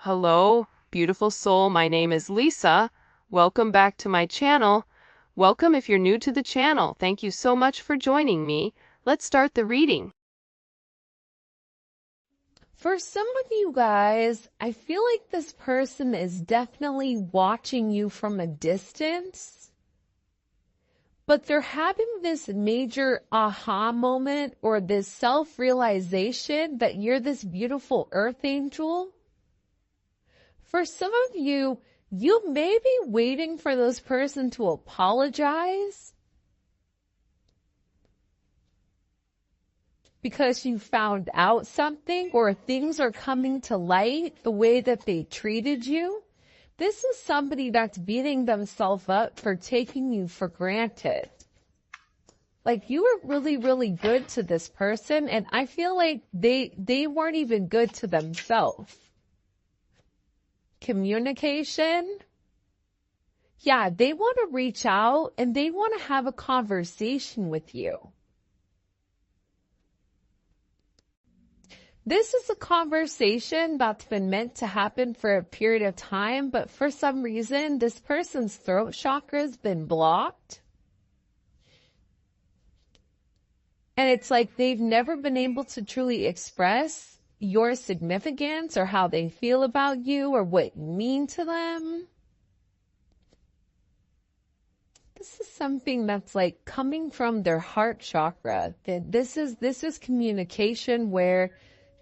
Hello, beautiful soul. My name is Lisa. Welcome back to my channel. Welcome if you're new to the channel. Thank you so much for joining me. Let's start the reading. For some of you guys, I feel like this person is definitely watching you from a distance, but they're having this major aha moment or this self-realization that you're this beautiful earth angel. For some of you, you may be waiting for this person to apologize because you found out something or things are coming to light the way that they treated you. This is somebody that's beating themselves up for taking you for granted. Like you were really, really good to this person, and I feel like they weren't even good to themselves. Communication. Yeah, they want to reach out and they want to have a conversation with you. This is a conversation that's been meant to happen for a period of time, but for some reason, this person's throat chakra has been blocked. And it's like they've never been able to truly express your significance or how they feel about you or what you mean to them. This is something that's like coming from their heart chakra. This is communication where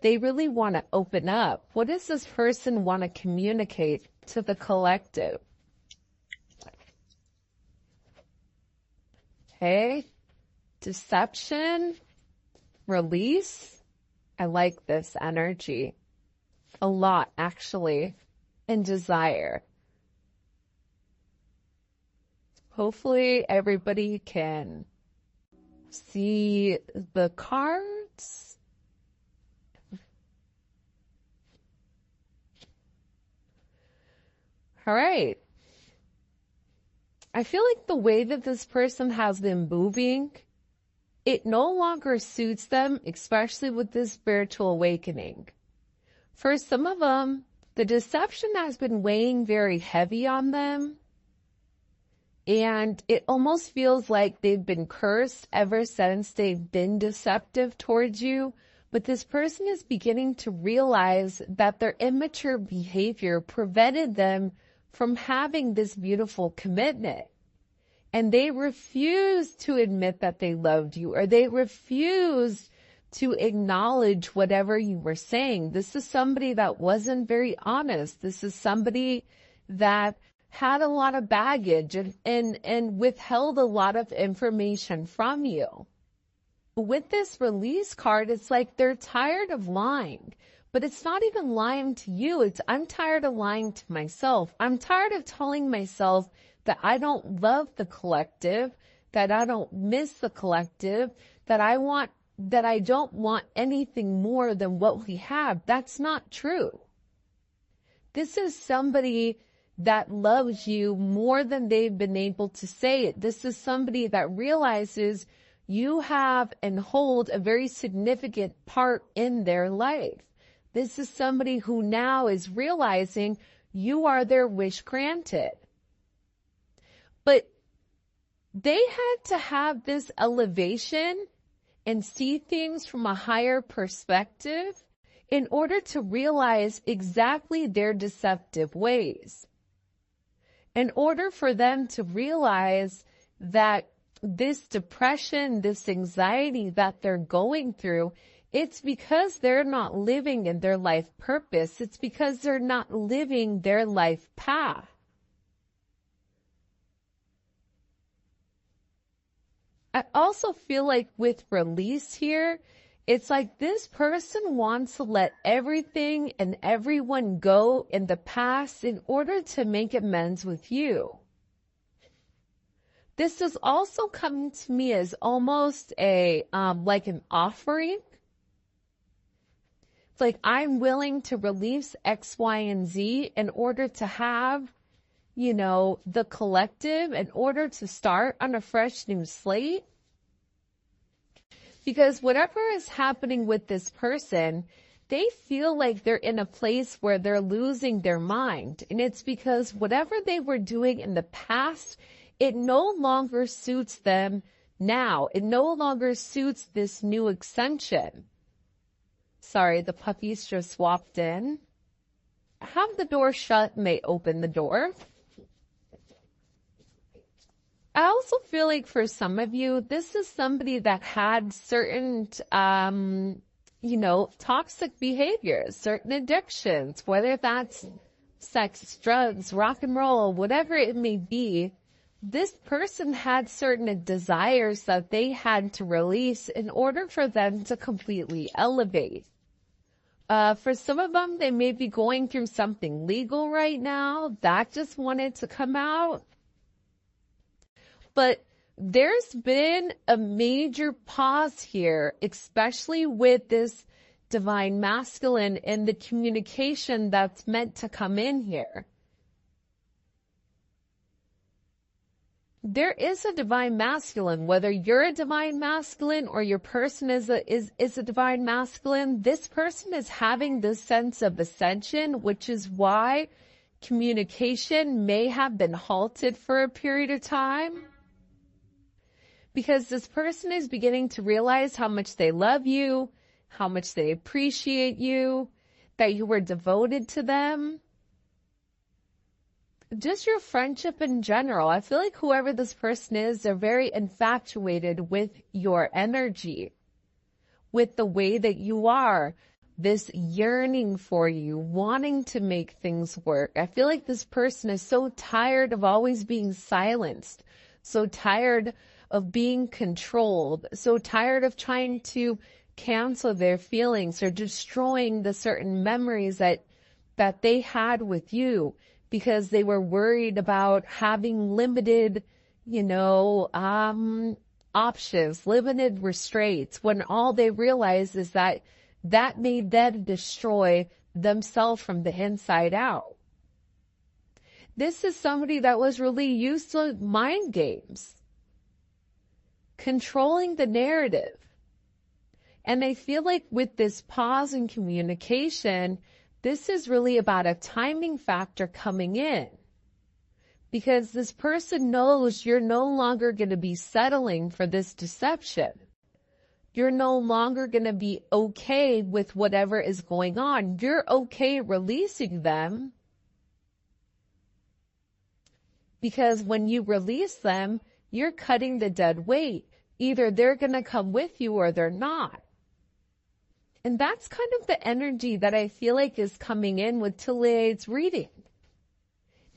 they really want to open up. What does this person want to communicate to the collective? Okay. Deception, release. I like this energy a lot, actually, and desire. Hopefully everybody can see the cards. All right. I feel like the way that this person has been moving, it no longer suits them, especially with this spiritual awakening. For some of them, the deception has been weighing very heavy on them. And it almost feels like they've been cursed ever since they've been deceptive towards you. But this person is beginning to realize that their immature behavior prevented them from having this beautiful commitment. And they refused to admit that they loved you, or they refused to acknowledge whatever you were saying. This is somebody that wasn't very honest. This is somebody that had a lot of baggage and withheld a lot of information from you. With this release card, it's like they're tired of lying. But it's not even lying to you. I'm tired of lying to myself. I'm tired of telling myself that I don't love the collective, that I don't miss the collective, that I don't want anything more than what we have. That's not true. This is somebody that loves you more than they've been able to say it. This is somebody that realizes you have and hold a very significant part in their life. This is somebody who now is realizing you are their wish granted. But they had to have this elevation and see things from a higher perspective in order to realize exactly their deceptive ways. In order for them to realize that this depression, this anxiety that they're going through, it's because they're not living in their life purpose. It's because they're not living their life path. I also feel like with release here, it's like this person wants to let everything and everyone go in the past in order to make amends with you. This is also coming to me as almost like an offering. It's like I'm willing to release X, Y, and Z in order to have, the collective, in order to start on a fresh new slate. Because whatever is happening with this person, they feel like they're in a place where they're losing their mind. And it's because whatever they were doing in the past, it no longer suits them now. It no longer suits this new extension. Sorry, the puppies just swapped in. Have the door shut and they open the door. I also feel like for some of you, this is somebody that had certain, toxic behaviors, certain addictions, whether that's sex, drugs, rock and roll, whatever it may be. This person had certain desires that they had to release in order for them to completely elevate. For some of them, they may be going through something legal right now that just wanted to come out. But there's been a major pause here, especially with this divine masculine and the communication that's meant to come in here. There is a divine masculine, whether you're a divine masculine or your person is a divine masculine. This person is having this sense of ascension, which is why communication may have been halted for a period of time. Because this person is beginning to realize how much they love you, how much they appreciate you, that you were devoted to them. Just your friendship in general. I feel like whoever this person is, they're very infatuated with your energy, with the way that you are, this yearning for you, wanting to make things work. I feel like this person is so tired of always being silenced, so tired of being controlled, so tired of trying to cancel their feelings or destroying the certain memories that they had with you because they were worried about having limited, options, limited restraints, when all they realized is that made them destroy themselves from the inside out. This is somebody that was really used to mind games, controlling the narrative. And I feel like with this pause in communication, this is really about a timing factor coming in. Because this person knows you're no longer going to be settling for this deception. You're no longer going to be okay with whatever is going on. You're okay releasing them. Because when you release them, you're cutting the dead weight. Either they're going to come with you or they're not. And that's kind of the energy that I feel like is coming in with Tille's reading.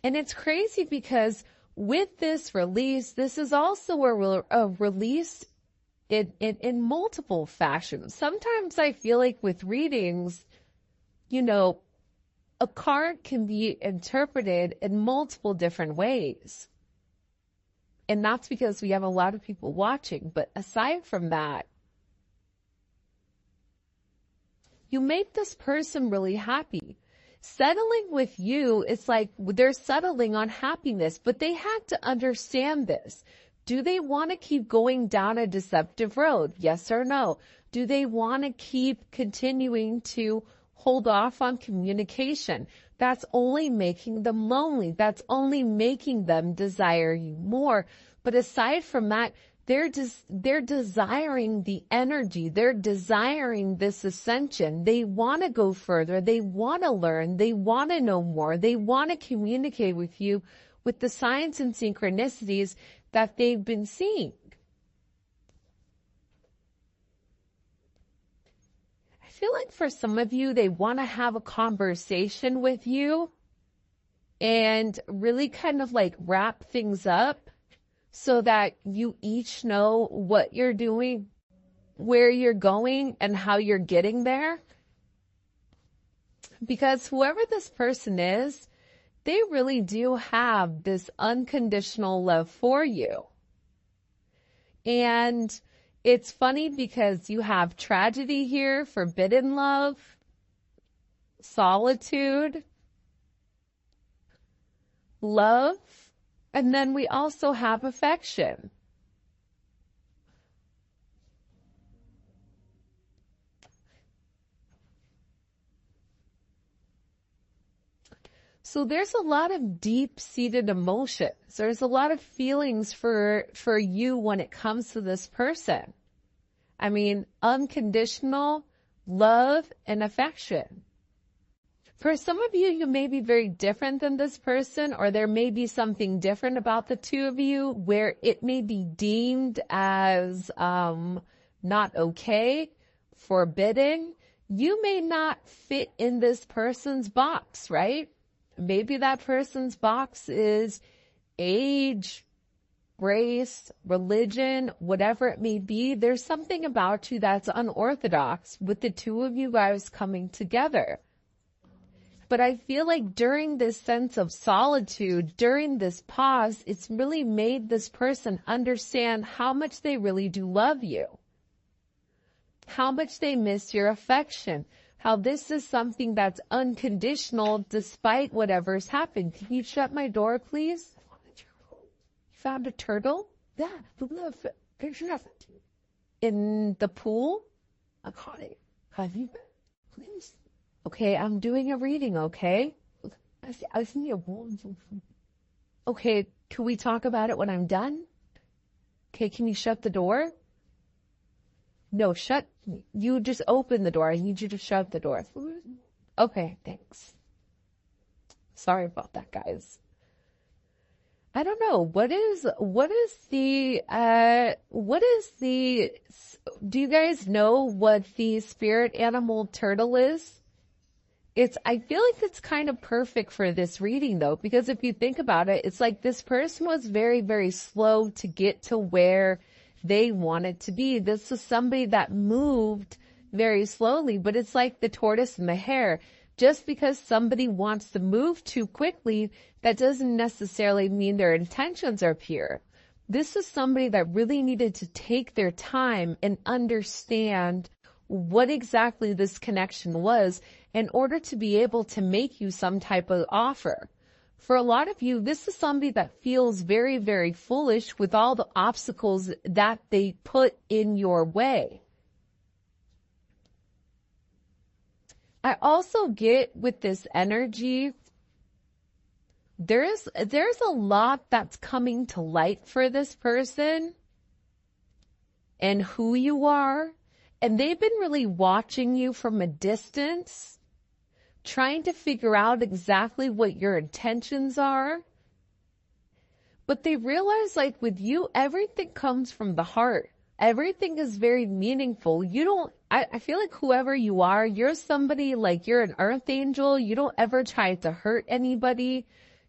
And it's crazy because with this release, this is also a release in multiple fashions. Sometimes I feel like with readings, a card can be interpreted in multiple different ways. And that's because we have a lot of people watching. But aside from that, you make this person really happy. Settling with you, it's like they're settling on happiness, but they had to understand this. Do they want to keep going down a deceptive road? Yes or no? Do they want to keep continuing to hold off on communication? That's only making them lonely. That's only making them desire you more. But aside from that, they're desiring the energy. They're desiring this ascension. They want to go further. They want to learn. They want to know more. They want to communicate with you with the signs and synchronicities that they've been seeing. I feel like for some of you, they want to have a conversation with you and really kind of like wrap things up so that you each know what you're doing, where you're going, and how you're getting there. Because whoever this person is, they really do have this unconditional love for you. And it's funny because you have tragedy here, forbidden love, solitude, love, and then we also have affection. So there's a lot of deep-seated emotions. There's a lot of feelings for you when it comes to this person. I mean, unconditional love and affection. For some of you, you may be very different than this person, or there may be something different about the two of you where it may be deemed as not okay, forbidden. You may not fit in this person's box, right? Maybe that person's box is age, race, religion, whatever it may be. There's something about you that's unorthodox with the two of you guys coming together. But I feel like during this sense of solitude, during this pause, it's really made this person understand how much they really do love you, how much they miss your affection, how this is something that's unconditional despite whatever's happened. Can you shut my door, please? You found a turtle? Yeah, in the pool? I caught it. Have you been? Please. Okay, I'm doing a reading, okay? I see a ball. Okay, can we talk about it when I'm done? Okay, can you shut the door? No, you just open the door. I need you to shut the door. Okay, thanks. Sorry about that, guys. I don't know. Do you guys know what the spirit animal turtle is? I feel like it's kind of perfect for this reading though, because if you think about it, it's like this person was very, very slow to get to where they wanted to be. This is somebody that moved very slowly, but it's like the tortoise and the hare. Just because somebody wants to move too quickly, that doesn't necessarily mean their intentions are pure. This is somebody that really needed to take their time and understand what exactly this connection was in order to be able to make you some type of offer. For a lot of you, this is somebody that feels very, very foolish with all the obstacles that they put in your way. I also get with this energy, there's a lot that's coming to light for this person and who you are. And they've been really watching you from a distance, trying to figure out exactly what your intentions are. But they realize, like with you, everything comes from the heart. Everything is very meaningful. I feel like whoever you are, you're somebody like you're an earth angel. You don't ever try to hurt anybody.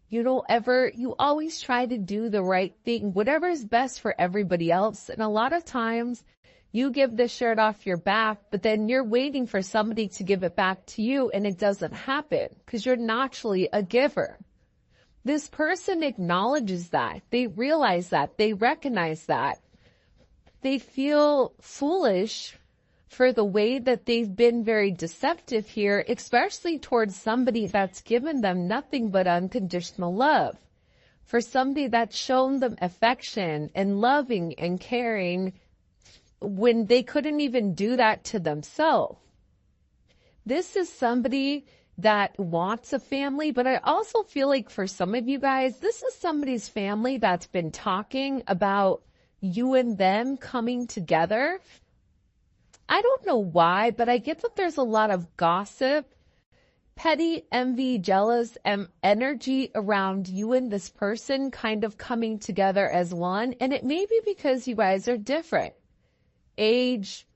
You always try to do the right thing, whatever is best for everybody else. And a lot of times, you give the shirt off your back, but then you're waiting for somebody to give it back to you, and it doesn't happen because you're naturally a giver. This person acknowledges that. They realize that. They recognize that. They feel foolish for the way that they've been very deceptive here, especially towards somebody that's given them nothing but unconditional love. For somebody that's shown them affection and loving and caring when they couldn't even do that to themselves. This is somebody that wants a family, but I also feel like for some of you guys, this is somebody's family that's been talking about you and them coming together. I don't know why, but I get that there's a lot of gossip, petty, envy, jealous, energy around you and this person kind of coming together as one. And it may be because you guys are different. Age,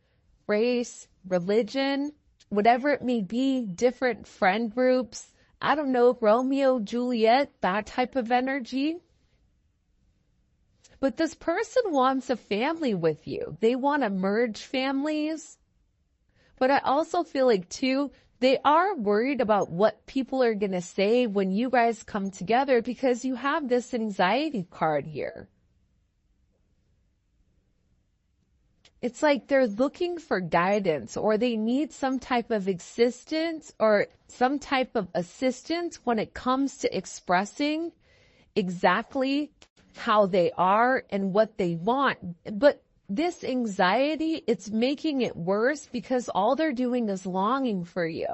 race, religion, whatever it may be, different friend groups. I don't know, Romeo, Juliet, that type of energy. But this person wants a family with you. They want to merge families. But I also feel like, too, they are worried about what people are going to say when you guys come together because you have this anxiety card here. It's like they're looking for guidance, or they need some type of existence or some type of assistance when it comes to expressing exactly how they are and what they want. But this anxiety, it's making it worse because all they're doing is longing for you.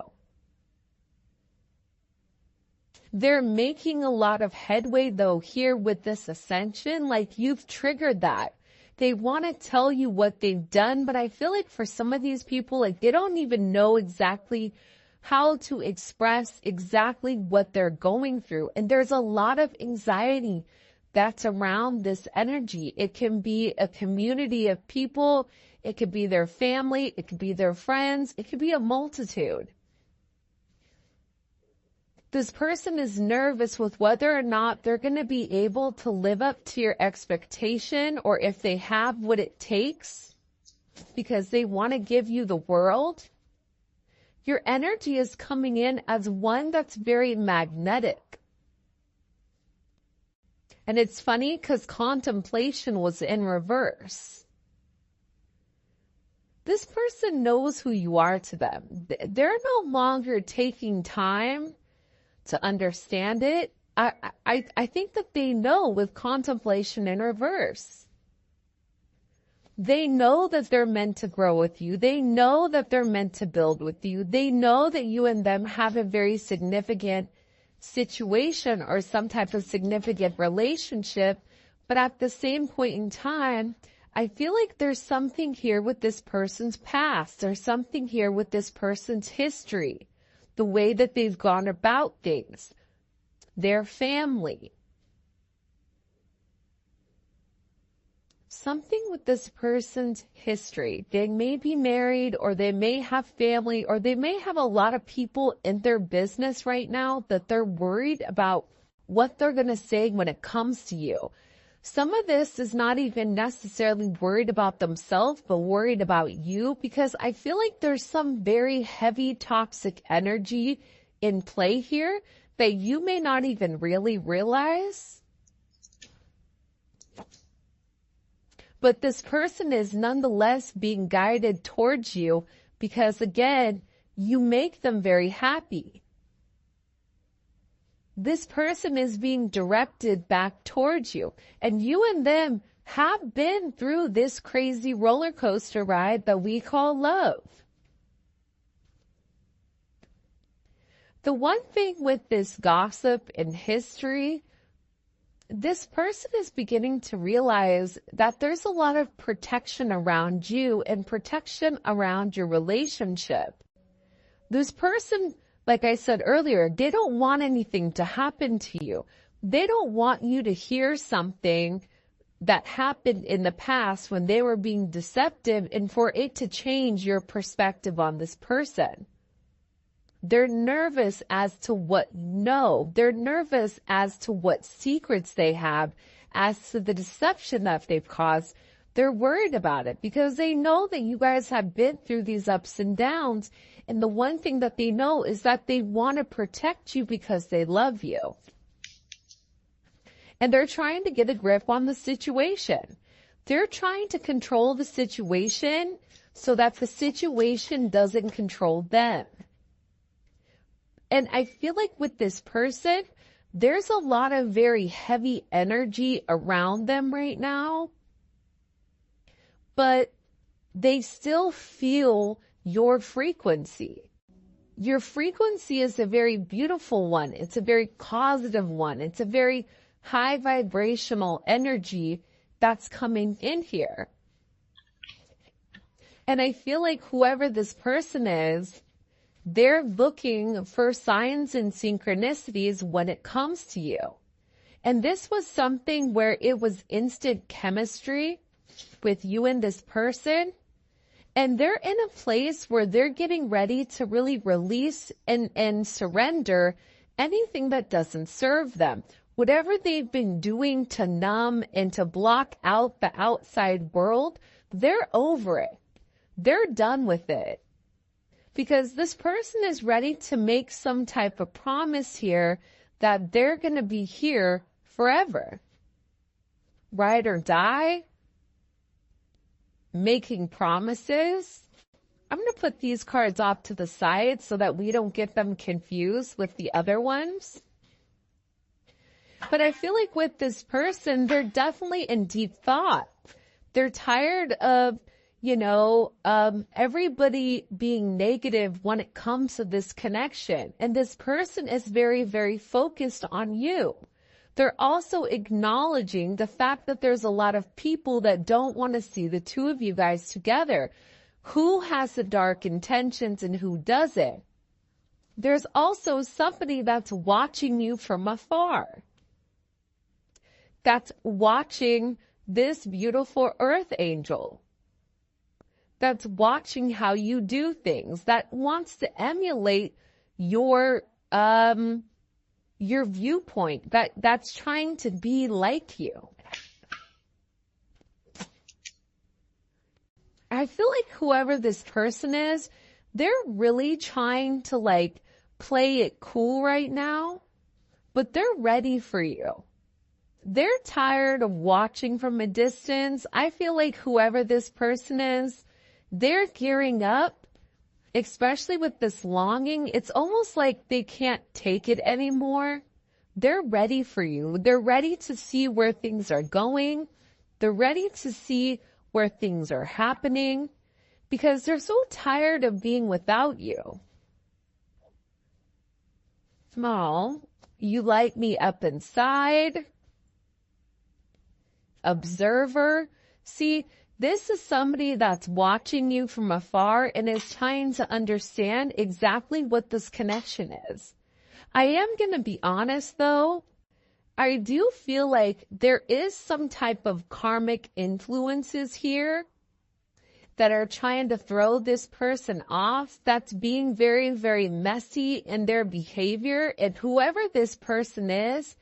They're making a lot of headway though here with this ascension. Like you've triggered that. They want to tell you what they've done, but I feel like for some of these people, like they don't even know exactly how to express exactly what they're going through. And there's a lot of anxiety that's around this energy. It can be a community of people. It could be their family. It could be their friends. It could be a multitude. This person is nervous with whether or not they're going to be able to live up to your expectation, or if they have what it takes, because they want to give you the world. Your energy is coming in as one that's very magnetic. And it's funny because contemplation was in reverse. This person knows who you are to them. They're no longer taking time to understand it. I think that they know with contemplation in reverse. They know that they're meant to grow with you. They know that they're meant to build with you. They know that you and them have a very significant situation or some type of significant relationship. But at the same point in time, I feel like there's something here with this person's past. There's something here with this person's history. The way that they've gone about things, their family. Something with this person's history. They may be married, or they may have family, or they may have a lot of people in their business right now that they're worried about what they're going to say when it comes to you. Some of this is not even necessarily worried about themselves, but worried about you, because I feel like there's some very heavy toxic energy in play here that you may not even really realize. But this person is nonetheless being guided towards you because, again, you make them very happy. This person is being directed back towards you. And you and them have been through this crazy roller coaster ride that we call love. The one thing with this gossip in history, this person is beginning to realize that there's a lot of protection around you and protection around your relationship. This person, like I said earlier, they don't want anything to happen to you. They don't want you to hear something that happened in the past when they were being deceptive and for it to change your perspective on this person. They're nervous as to what you know. They're nervous as to what secrets they have, as to the deception that they've caused. They're worried about it because they know that you guys have been through these ups and downs. And the one thing that they know is that they want to protect you because they love you. And they're trying to get a grip on the situation. They're trying to control the situation so that the situation doesn't control them. And I feel like with this person, there's a lot of very heavy energy around them right now. But they still feel your frequency. Your frequency is a very beautiful one. It's a very positive one. It's a very high vibrational energy that's coming in here. And I feel like whoever this person is, they're looking for signs and synchronicities when it comes to you. And this was something where it was instant chemistry with you and this person. And they're in a place where they're getting ready to really release and surrender anything that doesn't serve them. Whatever they've been doing to numb and to block out the outside world, they're over it. They're done with it. Because this person is ready to make some type of promise here that they're going to be here forever. Ride or die. Making promises. I'm going to put these cards off to the side so that we don't get them confused with the other ones. But I feel like with this person, they're definitely in deep thought. They're tired of, everybody being negative when it comes to this connection. And this person is very, very focused on you. They're also acknowledging the fact that there's a lot of people that don't want to see the two of you guys together. Who has the dark intentions and who doesn't? There's also somebody that's watching you from afar. That's watching this beautiful earth angel. That's watching how you do things. That wants to emulate your viewpoint. That's trying to be like you. I feel like whoever this person is, they're really trying to play it cool right now, but they're ready for you. They're tired of watching from a distance. I feel like whoever this person is, they're gearing up, especially with this longing. It's almost like they can't take it anymore. They're ready for you. They're ready to see where things are going. They're ready to see where things are happening because they're so tired of being without you. Small, you light me up inside. Observer. See, this is somebody that's watching you from afar and is trying to understand exactly what this connection is. I am going to be honest though. I do feel like there is some type of karmic influences here that are trying to throw this person off, that's being very, very messy in their behavior. And whoever this person is,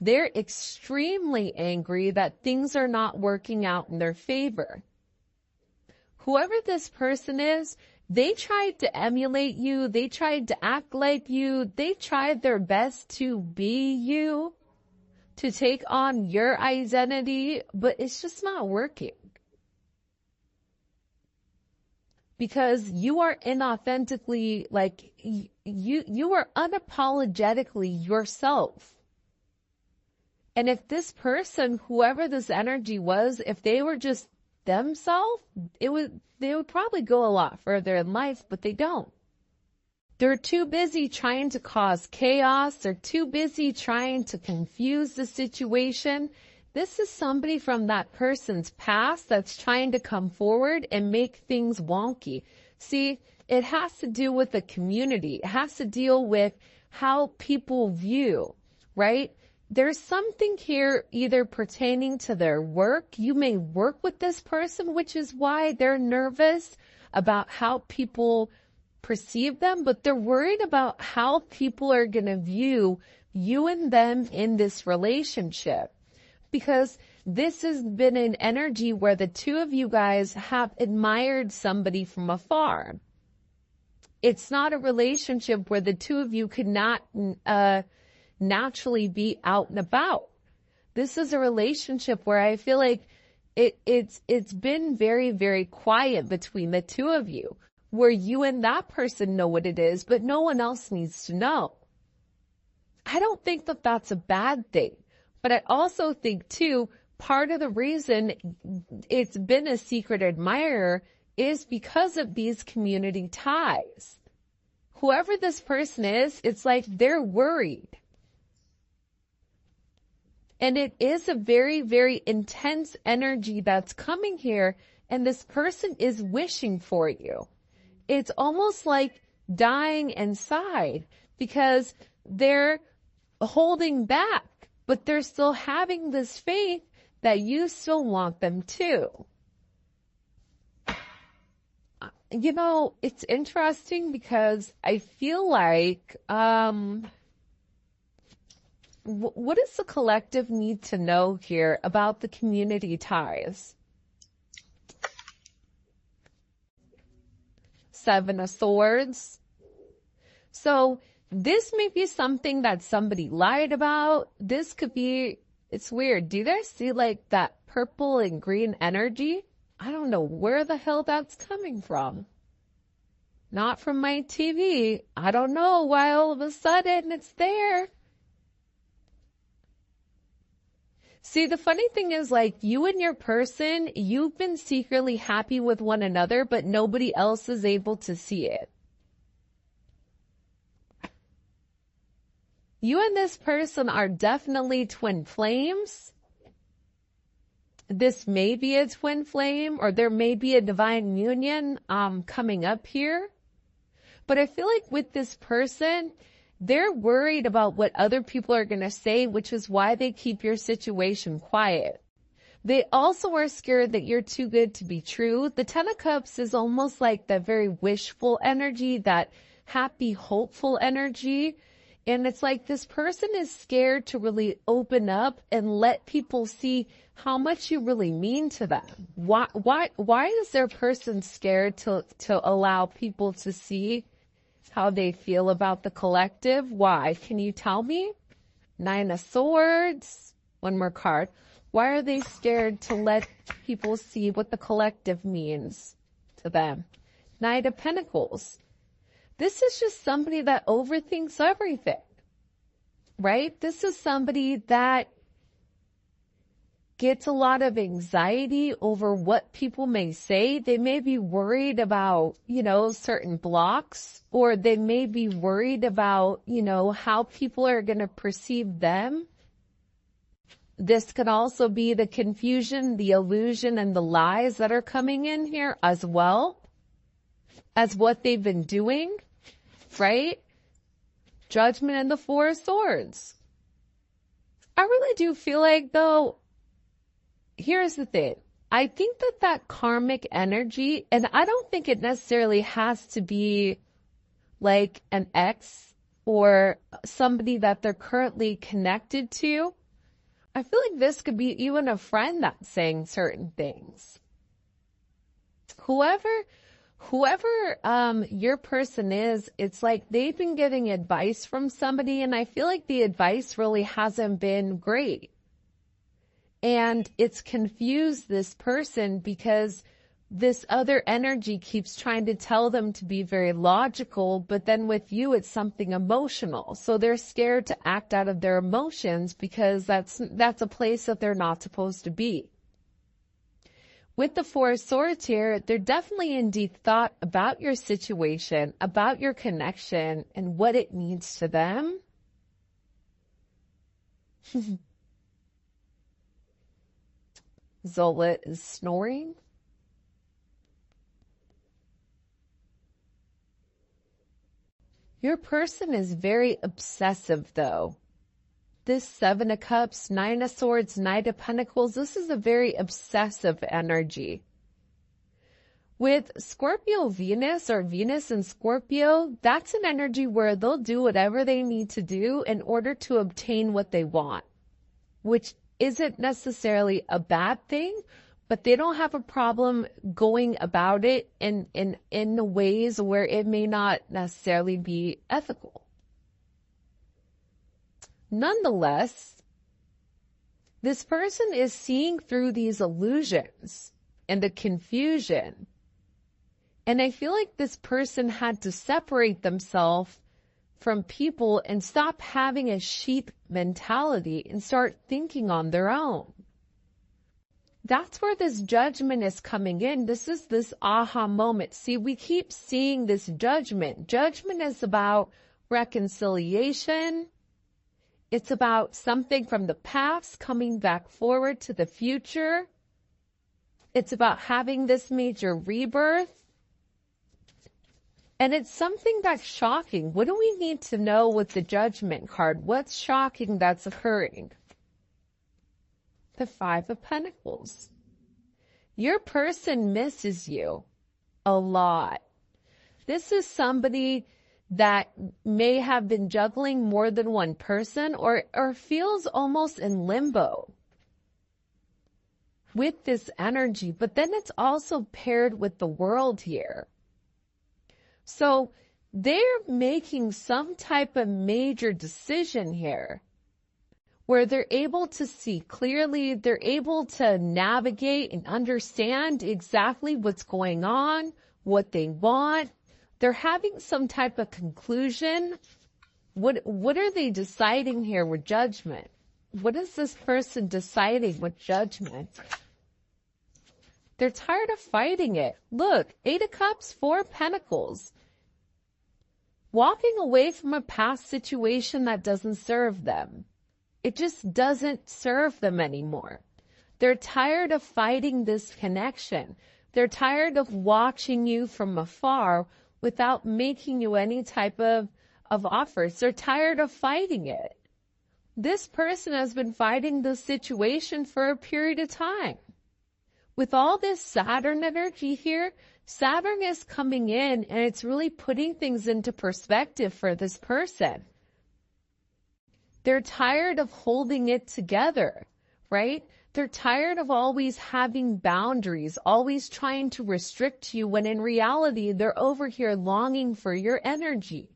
they're extremely angry that things are not working out in their favor. Whoever this person is, they tried to emulate you. They tried to act like you. They tried their best to be you, to take on your identity, but it's just not working. Because you are inauthentically, you are unapologetically yourself. And if this person, whoever this energy was, if they were just themselves, they would probably go a lot further in life, but they don't. They're too busy trying to cause chaos. They're too busy trying to confuse the situation. This is somebody from that person's past that's trying to come forward and make things wonky. See, it has to do with the community. It has to deal with how people view, right? There's something here either pertaining to their work. You may work with this person, which is why they're nervous about how people perceive them, but they're worried about how people are going to view you and them in this relationship. Because this has been an energy where the two of you guys have admired somebody from afar. It's not a relationship where the two of you could not naturally be out and about. This is a relationship where I feel like it's been very, very quiet between the two of you, where you and that person know what it is, but no one else needs to know. I don't think that that's a bad thing, but I also think too, part of the reason it's been a secret admirer is because of these community ties. Whoever this person is, it's like they're worried. And it is a very, very intense energy that's coming here, and this person is wishing for you. It's almost like dying inside because they're holding back, but they're still having this faith that you still want them to. You know, it's interesting because I feel like, what does the collective need to know here about the community ties? Seven of Swords. So this may be something that somebody lied about. This could be, it's weird. Do you guys see like that purple and green energy? I don't know where the hell that's coming from. Not from my TV. I don't know why all of a sudden it's there. See, the funny thing is, like, you and your person, you've been secretly happy with one another, but nobody else is able to see it. You and this person are definitely twin flames. This may be a twin flame, or there may be a divine union coming up here. But I feel like with this person, they're worried about what other people are going to say, which is why they keep your situation quiet. They also are scared that you're too good to be true. The Ten of Cups is almost like that very wishful energy, that happy, hopeful energy. And it's like this person is scared to really open up and let people see how much you really mean to them. Why is their person scared to allow people to see how they feel about the collective? Why? Can you tell me? Nine of Swords. One more card. Why are they scared to let people see what the collective means to them? Knight of Pentacles. This is just somebody that overthinks everything, right? This is somebody that gets a lot of anxiety over what people may say. They may be worried about, certain blocks, or they may be worried about, how people are going to perceive them. This could also be the confusion, the illusion, and the lies that are coming in here as well as what they've been doing, right? Judgment and the Four of Swords. I really do feel like, though, here's the thing. I think that karmic energy, and I don't think it necessarily has to be like an ex or somebody that they're currently connected to. I feel like this could be even a friend that's saying certain things. Whoever your person is, it's like they've been getting advice from somebody, and I feel like the advice really hasn't been great. And it's confused this person because this other energy keeps trying to tell them to be very logical, but then with you, it's something emotional. So they're scared to act out of their emotions because that's a place that they're not supposed to be. With the Four of Swords here, they're definitely in deep thought about your situation, about your connection, and what it means to them. Zola is snoring. Your person is very obsessive, though. This Seven of Cups, Nine of Swords, Knight of Pentacles, this is a very obsessive energy. With Scorpio Venus, or Venus and Scorpio, that's an energy where they'll do whatever they need to do in order to obtain what they want, which isn't necessarily a bad thing, but they don't have a problem going about it in ways where it may not necessarily be ethical. Nonetheless, this person is seeing through these illusions and the confusion. And I feel like this person had to separate themselves from people and stop having a sheep mentality and start thinking on their own. That's where this judgment is coming in. This is this aha moment. See, we keep seeing this judgment. Judgment is about reconciliation. It's about something from the past coming back forward to the future. It's about having this major rebirth. And it's something that's shocking. What do we need to know with the Judgment card? What's shocking that's occurring? The Five of Pentacles. Your person misses you a lot. This is somebody that may have been juggling more than one person or feels almost in limbo with this energy. But then it's also paired with the World here. So they're making some type of major decision here where they're able to see clearly, they're able to navigate and understand exactly what's going on, what they want. They're having some type of conclusion. What are they deciding here with Judgment? What is this person deciding with Judgment? They're tired of fighting it. Look, 8 of Cups, 4 of Pentacles. Walking away from a past situation that doesn't serve them. It just doesn't serve them anymore. They're tired of fighting this connection. They're tired of watching you from afar without making you any type of offers. They're tired of fighting it. This person has been fighting this situation for a period of time. With all this Saturn energy here, Saturn is coming in and it's really putting things into perspective for this person. They're tired of holding it together, right? They're tired of always having boundaries, always trying to restrict you when in reality they're over here longing for your energy.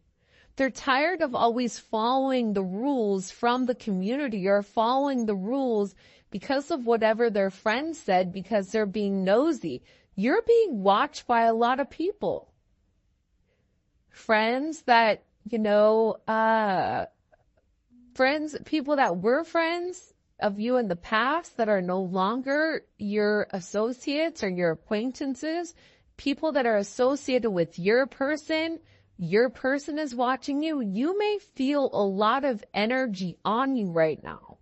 They're tired of always following the rules from the community or following the rules because of whatever their friends said because they're being nosy. You're being watched by a lot of people. Friends that, people that were friends of you in the past that are no longer your associates or your acquaintances, people that are associated with your person is watching you. You may feel a lot of energy on you right now.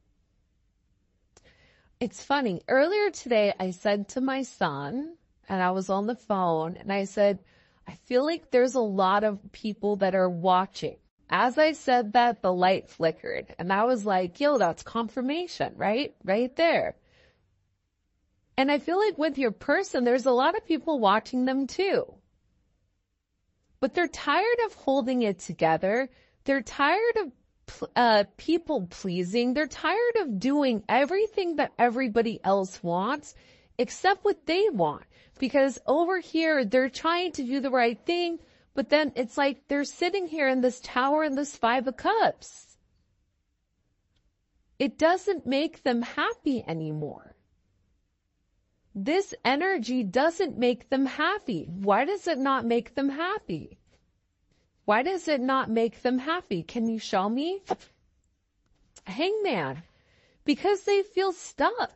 It's funny. Earlier today, I said to my son, and I was on the phone, and I said, I feel like there's a lot of people that are watching. As I said that, the light flickered, and I was like, yo, that's confirmation, right? Right there. And I feel like with your person, there's a lot of people watching them too. But they're tired of holding it together. They're tired of people pleasing. They're tired of doing everything that everybody else wants except what they want. Because over here, they're trying to do the right thing, but then it's like they're sitting here in this tower in this 5 of Cups. It doesn't make them happy anymore. This energy doesn't make them happy. Why does it not make them happy? Why does it not make them happy? Can you show me? Hangman. Because they feel stuck.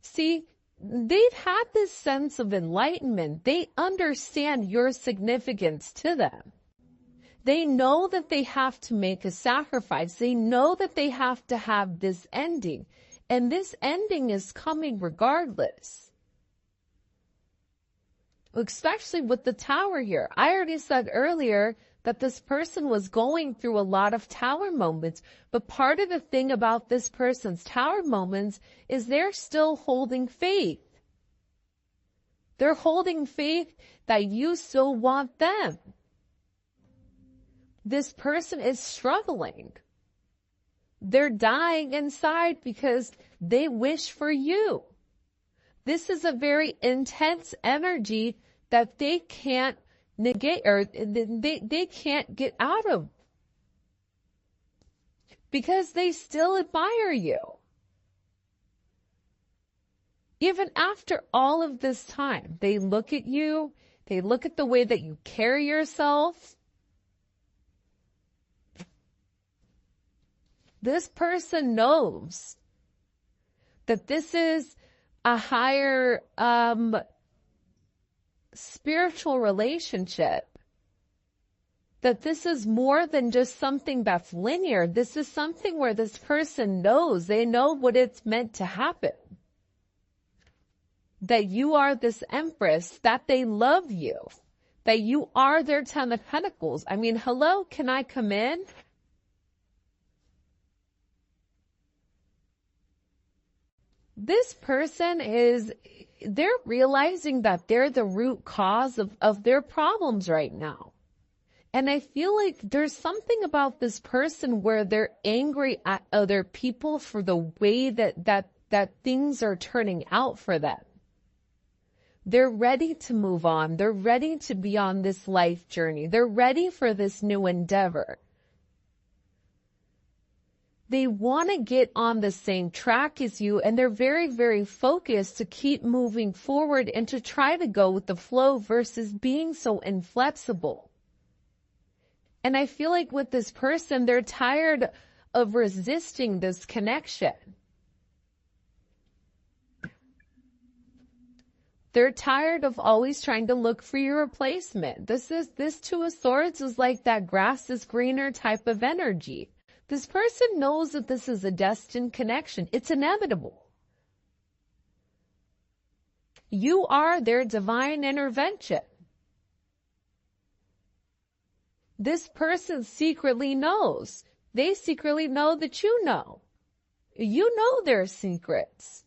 See, they've had this sense of enlightenment. They understand your significance to them. They know that they have to make a sacrifice. They know that they have to have this ending. And this ending is coming regardless. Especially with the tower here. I already said earlier that this person was going through a lot of tower moments. But part of the thing about this person's tower moments is they're still holding faith. They're holding faith that you still want them. This person is struggling. They're dying inside because they wish for you. This is a very intense energy that they can't negate or they can't get out of because they still admire you. Even after all of this time, they look at you, they look at the way that you carry yourself. This person knows that this is a higher spiritual relationship, that this is more than just something that's linear. This is something where this person knows, they know what it's meant to happen. That you are this empress, that they love you, that you are their 10 of Pentacles. I mean, hello, can I come in? This person they're realizing that they're the root cause of their problems right now. And I feel like there's something about this person where they're angry at other people for the way that things are turning out for them. They're ready to move on. They're ready to be on this life journey. They're ready for this new endeavor. They want to get on the same track as you, and they're very, very focused to keep moving forward and to try to go with the flow versus being so inflexible. And I feel like with this person, they're tired of resisting this connection. They're tired of always trying to look for your replacement. This Two of Swords is like that grass is greener type of energy. This person knows that this is a destined connection. It's inevitable. You are their divine intervention. This person secretly knows. They secretly know that you know. You know their secrets.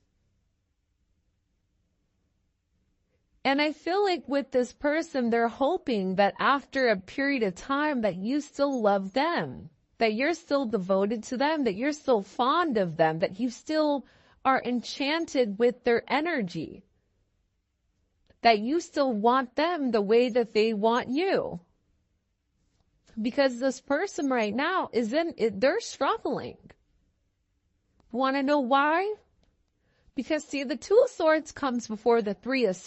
And I feel like with this person, they're hoping that after a period of time that you still love them, that you're still devoted to them, that you're still fond of them, that you still are enchanted with their energy, that you still want them the way that they want you. Because this person right now they're struggling. Want to know why? Because see, the Two of Swords comes before the Three of Swords.